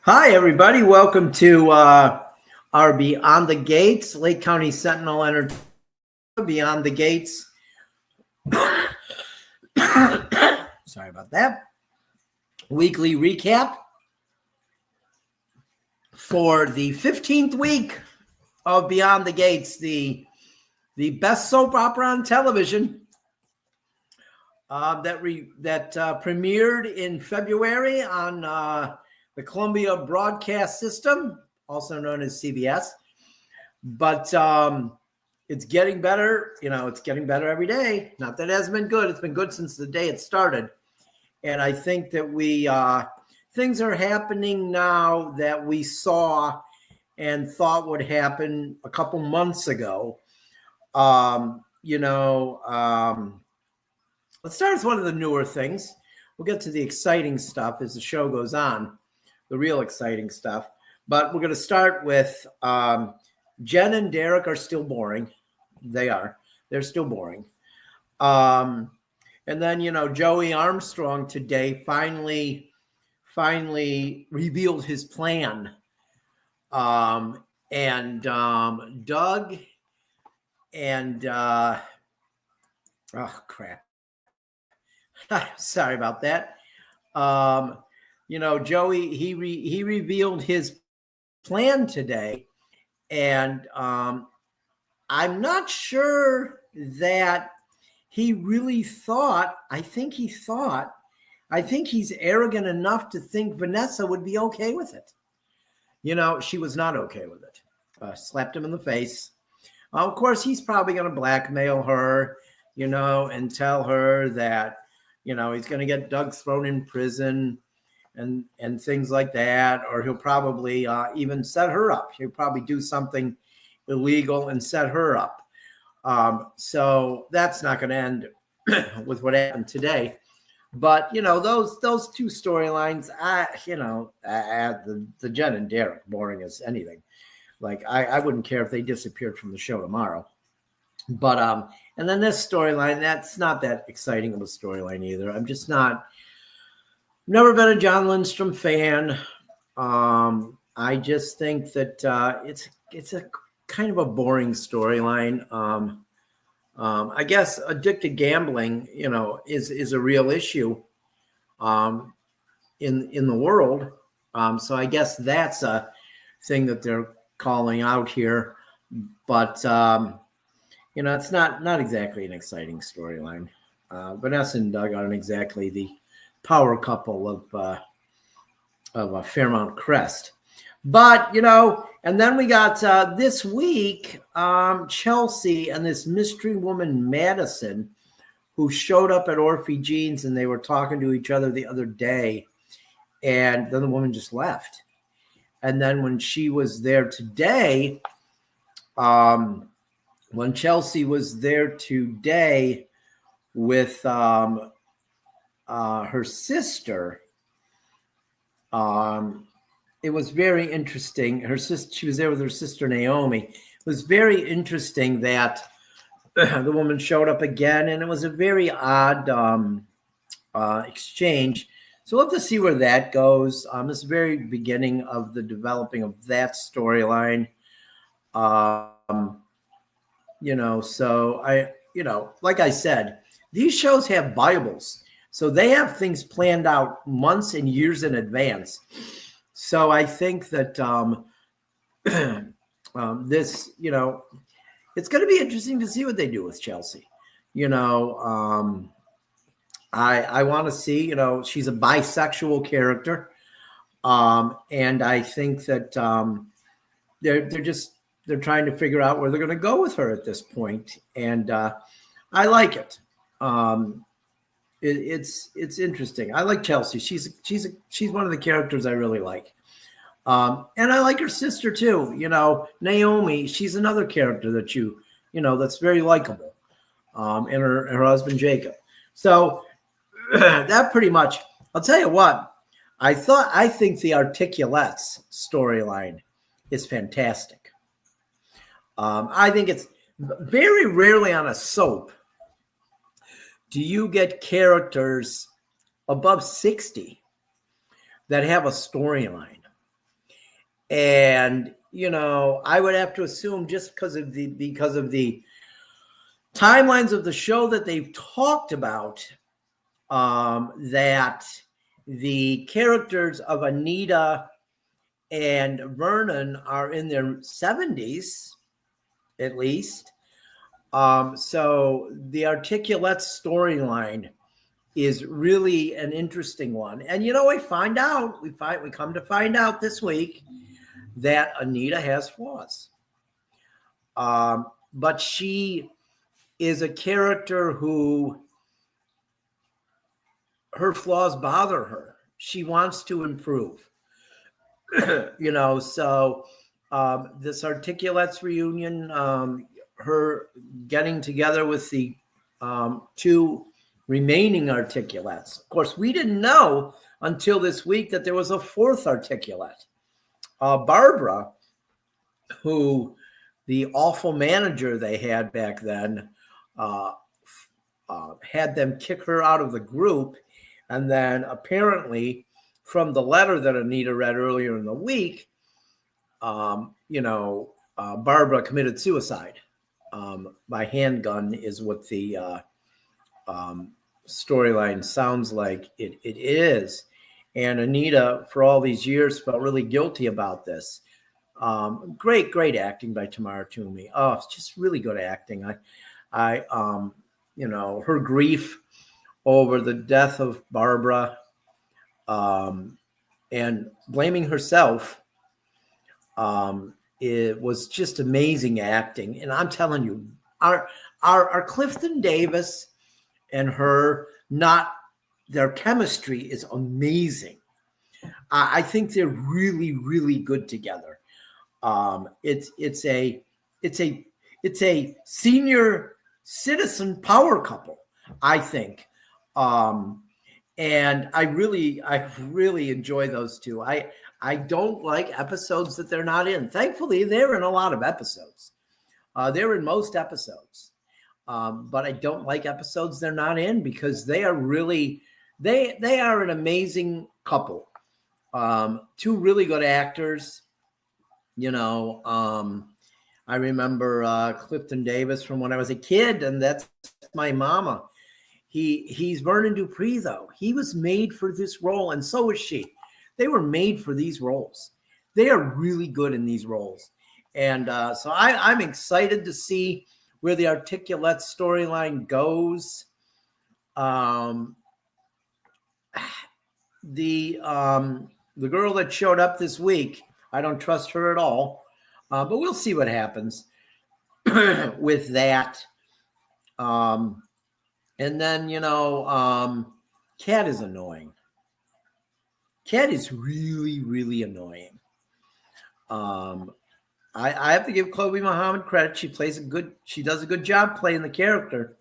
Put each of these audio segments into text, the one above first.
Hi, everybody. Welcome to our Beyond the Gates, Lake County Sentinel Entertainment, Beyond the Gates. Sorry about that. Weekly recap for the 15th week of Beyond the Gates, the best soap opera on television that premiered in February on the Columbia Broadcast System, also known as CBS. But it's getting better. It's getting better every day. Not that it hasn't been good. It's been good since the day it started. And I think that things are happening now that we saw and thought would happen a couple months ago. Let's start with one of the newer things. We'll get to the exciting stuff as the show goes on, the real exciting stuff. But we're going to start with Jen and Derek are still boring. They are. They're still boring. And then, Joey Armstrong today finally revealed his plan. Doug and oh, crap. Sorry about that. Joey, he revealed his plan today. And I'm not sure that he really thought, I think he's arrogant enough to think Vanessa would be okay with it. She was not okay with it. Slapped him in the face. Of course, he's probably going to blackmail her, and tell her that, he's going to get Doug thrown in prison and things like that. Or he'll probably even set her up. He'll probably do something illegal and set her up. So that's not going to end with what happened today. But, those two storylines, the Jen and Derek, boring as anything. Like, I wouldn't care if they disappeared from the show tomorrow. But, and then this storyline, that's not that exciting of a storyline either. I'm just never been a John Lindstrom fan. I just think that it's a kind of a boring storyline. I guess addicted gambling, is a real issue in the world. So I guess that's a thing that they're calling out here. But it's not exactly an exciting storyline. Vanessa and Doug aren't exactly the power couple of Fairmount Crest. But, and then we got this week, Chelsea and this mystery woman, Madison, who showed up at Orphe Jeans, and they were talking to each other the other day. And then the woman just left. And then when she was there today, when Chelsea was there today with her sister, it was very interesting. She was there with her sister, Naomi. It was very interesting that the woman showed up again, and it was a very odd exchange. So we'll have to see where that goes. This is the very beginning of the developing of that storyline. So like I said, these shows have Bibles. So they have things planned out months and years in advance. So I think that this, it's going to be interesting to see what they do with Chelsea. I want to see, she's a bisexual character. And I think that they're trying to figure out where they're going to go with her at this point. And I like it. It's interesting. I like Chelsea. She's one of the characters I really like. And I like her sister too. Naomi, she's another character that that's very likable. And her husband, Jacob. So that pretty much, I'll tell you what, I think the Articulettes storyline is fantastic. I think it's very rarely on a soap do you get characters above 60 that have a storyline. And, I would have to assume just because of the timelines of the show that they've talked about, that the characters of Anita and Vernon are in their 70s, at least. So the Articulate storyline is really an interesting one. And we come to find out this week that Anita has flaws. But she is a character who her flaws bother her. She wants to improve. So this Articulates reunion, her getting together with the two remaining Articulates. Of course, we didn't know until this week that there was a fourth Articulate. Barbara, who the awful manager they had back then, had them kick her out of the group. And then apparently from the letter that Anita read earlier in the week, Barbara committed suicide by handgun is what the storyline sounds like it is. And Anita, for all these years, felt really guilty about this. Great acting by Tamara Toomey. Oh, it's just really good acting. Her grief over the death of Barbara, and blaming herself, it was just amazing acting. And I'm telling you, our Clifton Davis and her, their chemistry is amazing. I think they're really, really good together. It's a senior citizen power couple, I think. And I really enjoy those two. I don't like episodes that they're not in. Thankfully, they're in a lot of episodes. They're in most episodes. But I don't like episodes they're not in because they are really, they are an amazing couple. Two really good actors. I remember Clifton Davis from when I was a kid, and that's my mama. He's Vernon Dupree, though. He was made for this role, and so is she. They were made for these roles. They are really good in these roles. And so I'm excited to see where the Articulate storyline goes. The girl that showed up this week, I don't trust her at all. But we'll see what happens with that. And then, Kat is annoying. Kat is really, really annoying. I have to give Chloe Muhammad credit. She does a good job playing the character.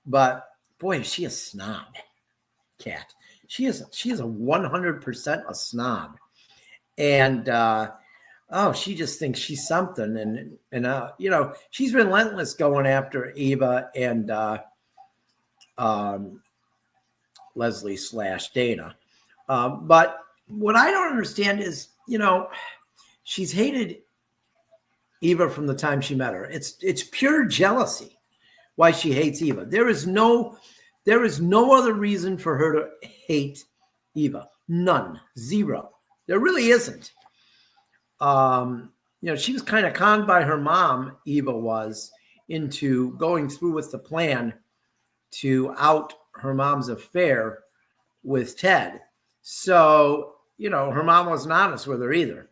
But boy, is she a snob, Kat. She is a 100% a snob. And she just thinks she's something. And she's relentless going after Eva and Leslie / Dana. But what I don't understand is, she's hated Eva from the time she met her. It's pure jealousy why she hates Eva. There is no other reason for her to hate Eva. None. Zero. There really isn't. She was kind of conned by her mom, Eva was, into going through with the plan to out her mom's affair with Ted. So, her mom wasn't honest with her either.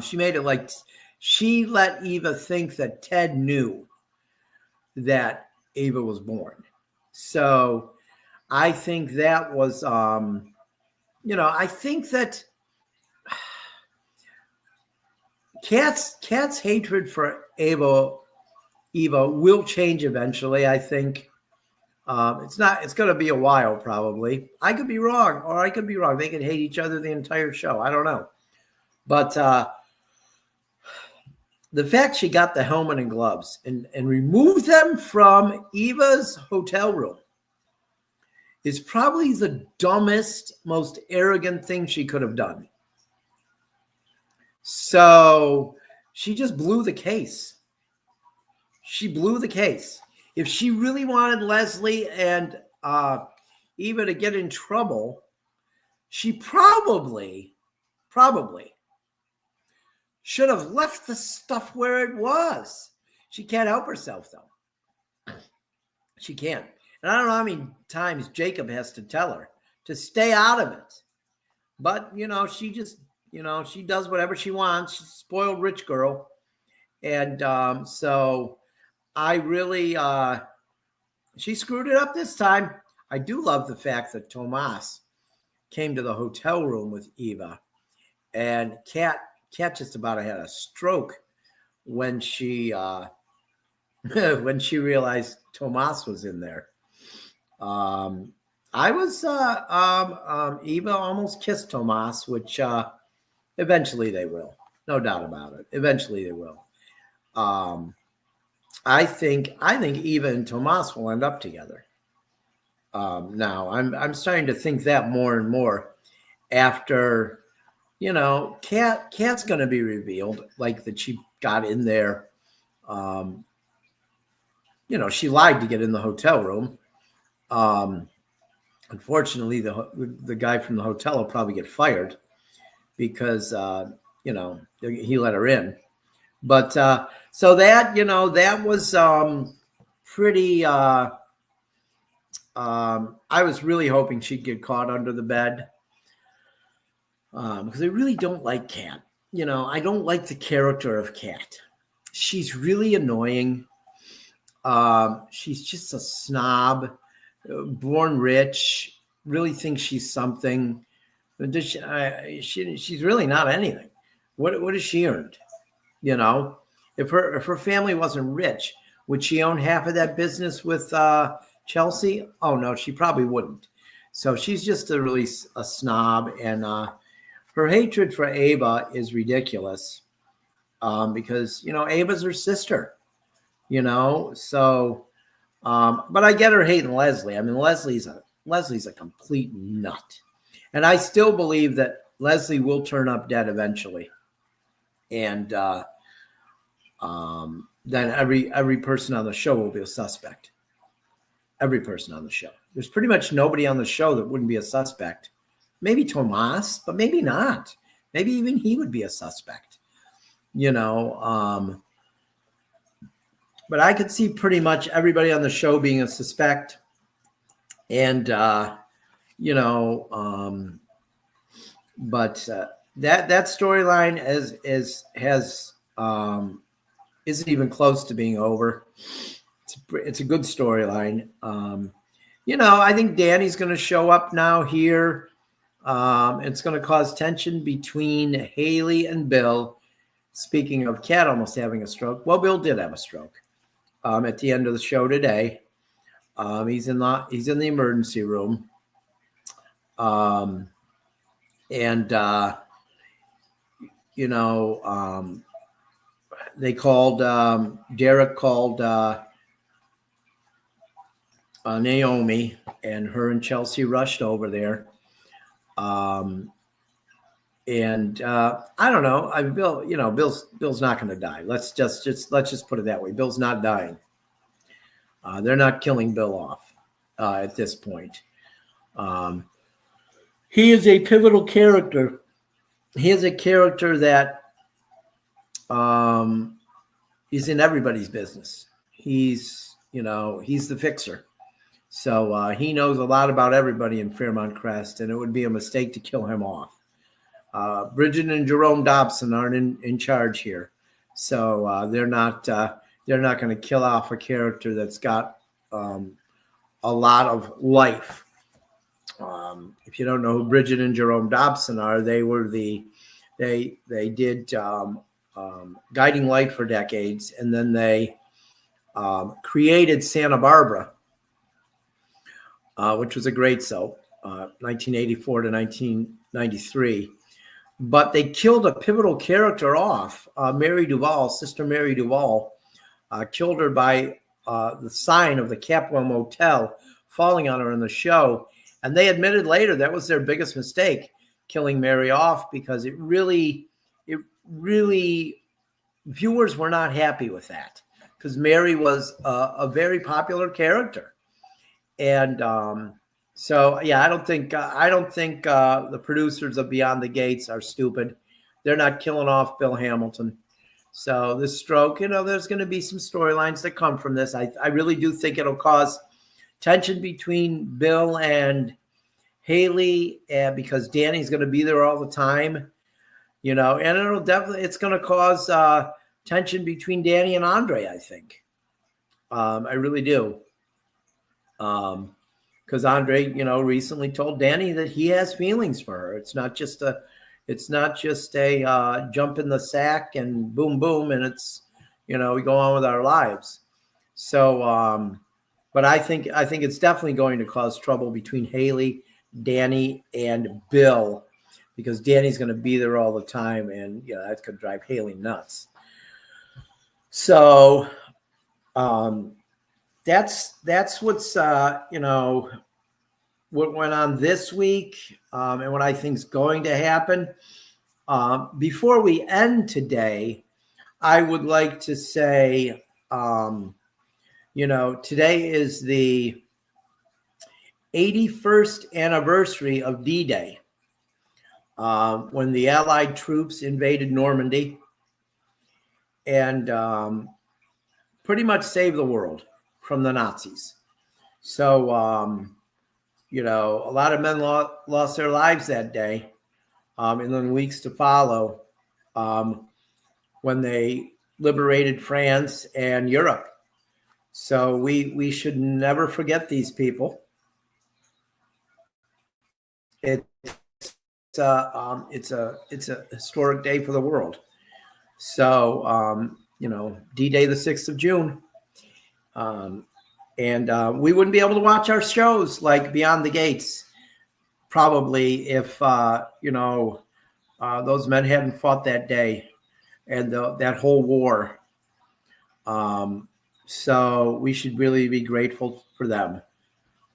She made it like she let Eva think that Ted knew that Eva was born. So I think that was, I think that Kat's hatred for Eva will change eventually. I think it's going to be a while probably. I could be wrong, or I could be wrong. They could hate each other the entire show. I don't know. But the fact she got the helmet and gloves and removed them from Eva's hotel room is probably the dumbest, most arrogant thing she could have done. So she just blew the case. She blew the case. If she really wanted Leslie and Eva to get in trouble, she probably should have left the stuff where it was. She can't help herself, though. She can't. And I don't know how many times Jacob has to tell her to stay out of it. But, she just, she does whatever she wants. She's a spoiled rich girl. And so I really, she screwed it up this time. I do love the fact that Tomas came to the hotel room with Eva. And Kat just about had a stroke when she when she realized Tomas was in there. I was Eva almost kissed Tomas, which eventually they will, no doubt about it. Eventually they will. I think Eva and Tomas will end up together. Now I'm starting to think that more and more after. Kat's going to be revealed, like that she got in there. She lied to get in the hotel room. Unfortunately, the guy from the hotel will probably get fired because, he let her in. But so that, that was pretty, I was really hoping she'd get caught under the bed. Because I really don't like Kat. I don't like the character of Kat. She's really annoying. She's just a snob, born rich, really thinks she's something. She's really not anything. What has she earned? If her family wasn't rich, would she own half of that business with Chelsea? Oh no, she probably wouldn't. So she's just a snob, and her hatred for Ava is ridiculous because, Ava's her sister, so, but I get her hating Leslie. I mean, Leslie's a complete nut. And I still believe that Leslie will turn up dead eventually. And then every person on the show will be a suspect. Every person on the show. There's pretty much nobody on the show that wouldn't be a suspect. Maybe Tomas, but maybe not. Maybe even he would be a suspect, But I could see pretty much everybody on the show being a suspect. And, but that storyline isn't even close to being over. It's a good storyline. I think Danny's going to show up now here. It's going to cause tension between Haley and Bill. Speaking of Kat almost having a stroke. Well, Bill did have a stroke at the end of the show today. He's in the emergency room. They called, Derek called Naomi, and her and Chelsea rushed over there. I don't know. Bill, Bill's not going to die. Let's just put it that way. Bill's not dying. They're not killing Bill off at this point. He is a pivotal character. He is a character that is in everybody's business. He's the fixer. So he knows a lot about everybody in Fairmont Crest, and it would be a mistake to kill him off. Bridget and Jerome Dobson aren't in charge here, so they're not going to kill off a character that's got a lot of life. If you don't know who Bridget and Jerome Dobson are, they did Guiding Light for decades, and then they created Santa Barbara, which was a great soap, 1984 to 1993. But they killed a pivotal character off, Mary Duval, Sister Mary Duval, killed her by the sign of the Capwell Motel falling on her in the show. And they admitted later that was their biggest mistake, killing Mary off, because it really, viewers were not happy with that because Mary was a very popular character. And so, yeah, I don't think the producers of Beyond the Gates are stupid. They're not killing off Bill Hamilton. So this stroke, there's going to be some storylines that come from this. I really do think it'll cause tension between Bill and Haley, because Danny's going to be there all the time, and it's going to cause tension between Danny and Andre, I think. I really do. Because Andre, recently told Danny that he has feelings for her. It's not just a jump in the sack and boom, boom, and it's, we go on with our lives. So, but I think it's definitely going to cause trouble between Haley, Danny, and Bill, because Danny's going to be there all the time, and that's going to drive Haley nuts. So, that's what's what went on this week, and what I think is going to happen. Before we end today, I would like to say, today is the 81st anniversary of D-Day, when the Allied troops invaded Normandy and pretty much saved the world from the Nazis. So, a lot of men lost their lives that day, and then weeks to follow, when they liberated France and Europe. So we should never forget these people. It's a historic day for the world. So D-Day, the 6th of June. And we wouldn't be able to watch our shows like Beyond the Gates, probably, if those men hadn't fought that day and that whole war. So we should really be grateful for them,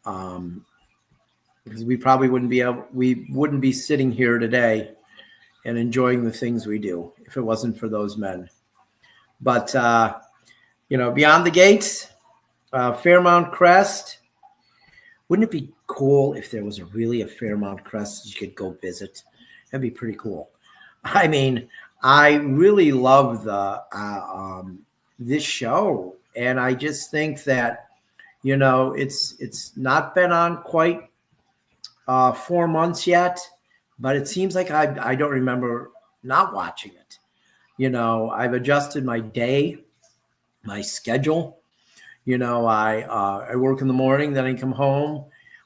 because we probably wouldn't be sitting here today and enjoying the things we do if it wasn't for those men. But Beyond the Gates, Fairmount Crest. Wouldn't it be cool if there was really a Fairmount Crest you could go visit? That'd be pretty cool. I mean, I really love this show, and I just think that it's not been on quite 4 months yet, but it seems like I don't remember not watching it. I've adjusted my day, my schedule. I work in the morning, then I come home,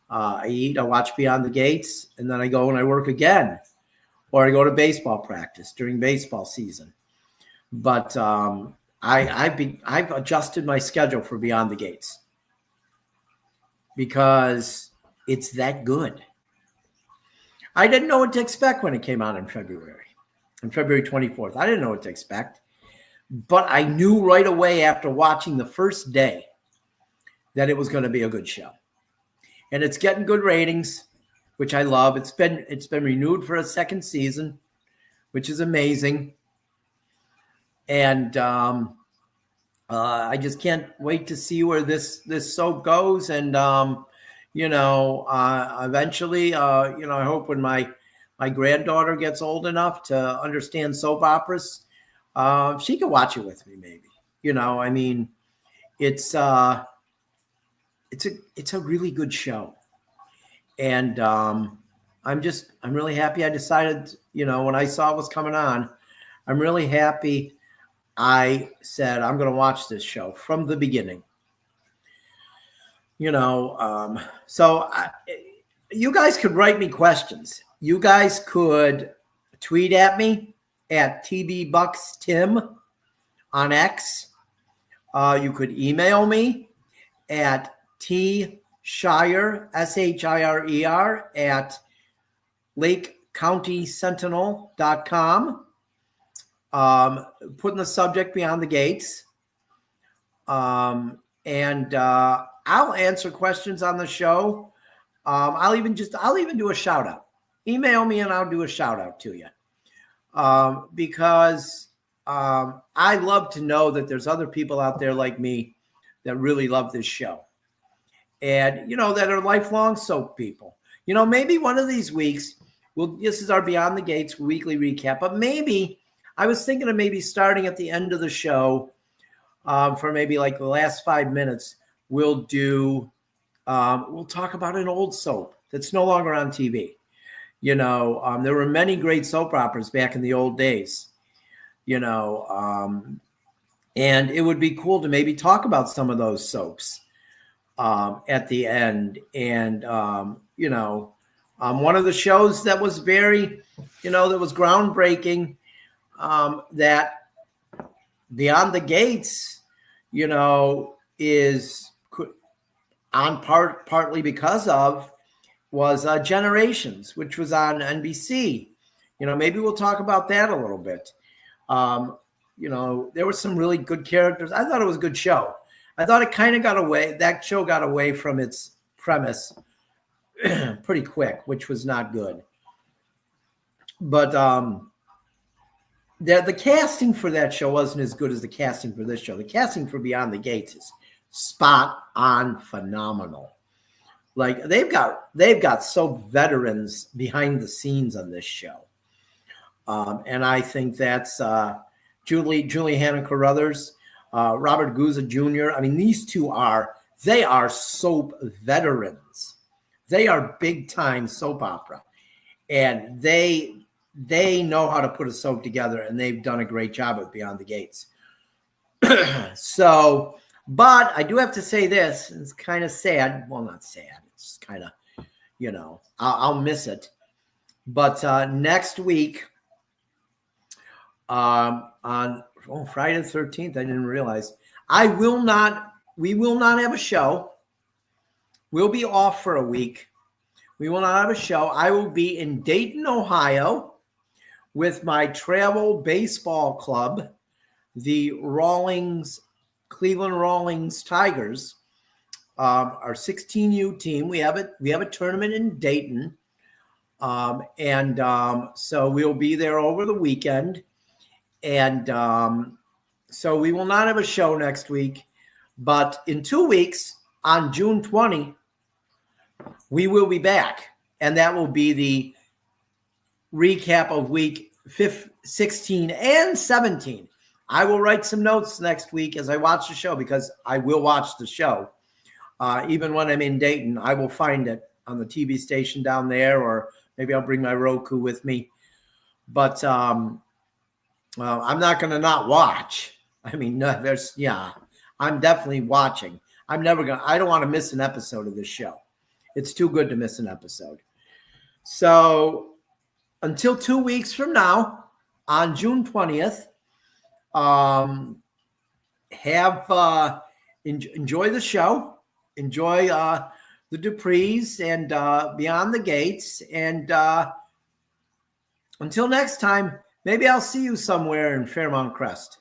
I eat, I watch Beyond the Gates, and then I go and I work again, or I go to baseball practice during baseball season. But I've adjusted my schedule for Beyond the Gates because it's that good. I didn't know what to expect when it came out on February 24th. I didn't know what to expect, but I knew right away after watching the first day that it was going to be a good show. And it's getting good ratings, which I love. It's been renewed for a second season, which is amazing. And I just can't wait to see where this soap goes. And eventually, I hope when my granddaughter gets old enough to understand soap operas, she can watch it with me, maybe. It's a really good show. And I'm really happy I decided, when I saw it was coming on, I'm really happy I said, I'm going to watch this show from the beginning. So you guys could write me questions. You guys could tweet at me at TBBucksTim on X. You could email me at Shirer, SHIRER, at LakeCountySentinel.com. Put in the subject Beyond the Gates. And I'll answer questions on the show. I'll even do a shout out. Email me and I'll do a shout out to you. because I love to know that there's other people out there like me that really love this show. And, that are lifelong soap people. Maybe one of these weeks, this is our Beyond the Gates weekly recap, but maybe I was thinking of maybe starting at the end of the show for maybe like the last 5 minutes. We'll talk about an old soap that's no longer on TV. There were many great soap operas back in the old days, and it would be cool to maybe talk about some of those soaps at the end. And, one of the shows that was very, that was groundbreaking, that Beyond the Gates, is on partly because of was Generations, which was on NBC. Maybe we'll talk about that a little bit. There were some really good characters. I thought it was a good show. I thought it kind of that show got away from its premise pretty quick, which was not good. But the casting for that show wasn't as good as the casting for this show. The casting for Beyond the Gates is spot on phenomenal. Like they've got soap veterans behind the scenes on this show. And I think that's Julie Hannah Carruthers, Robert Guzza Jr. I mean, these two are soap veterans. They are big time soap opera, and they know how to put a soap together, and they've done a great job with Beyond the Gates. So, but I do have to say this, it's kind of sad. Well, not sad. It's kind of, I'll miss it. But next week, on Friday the 13th, I didn't realize, we will not have a show. We'll be off for a week. We will not have a show. I will be in Dayton, Ohio with my travel baseball club, the Cleveland Rawlings Tigers, our 16U team. We have a tournament in Dayton. So we'll be there over the weekend. And so we will not have a show next week, but in 2 weeks on June 20, we will be back. And that will be the recap of week 16 and 17. I will write some notes next week as I watch the show, because I will watch the show. Even when I'm in Dayton, I will find it on the TV station down there, or maybe I'll bring my Roku with me. But I'm not going to not watch. I mean, I'm definitely watching. I don't want to miss an episode of this show. It's too good to miss an episode. So until 2 weeks from now, on June 20th, enjoy the show, enjoy the Duprees and Beyond the Gates. And until next time, maybe I'll see you somewhere in Fairmount Crest.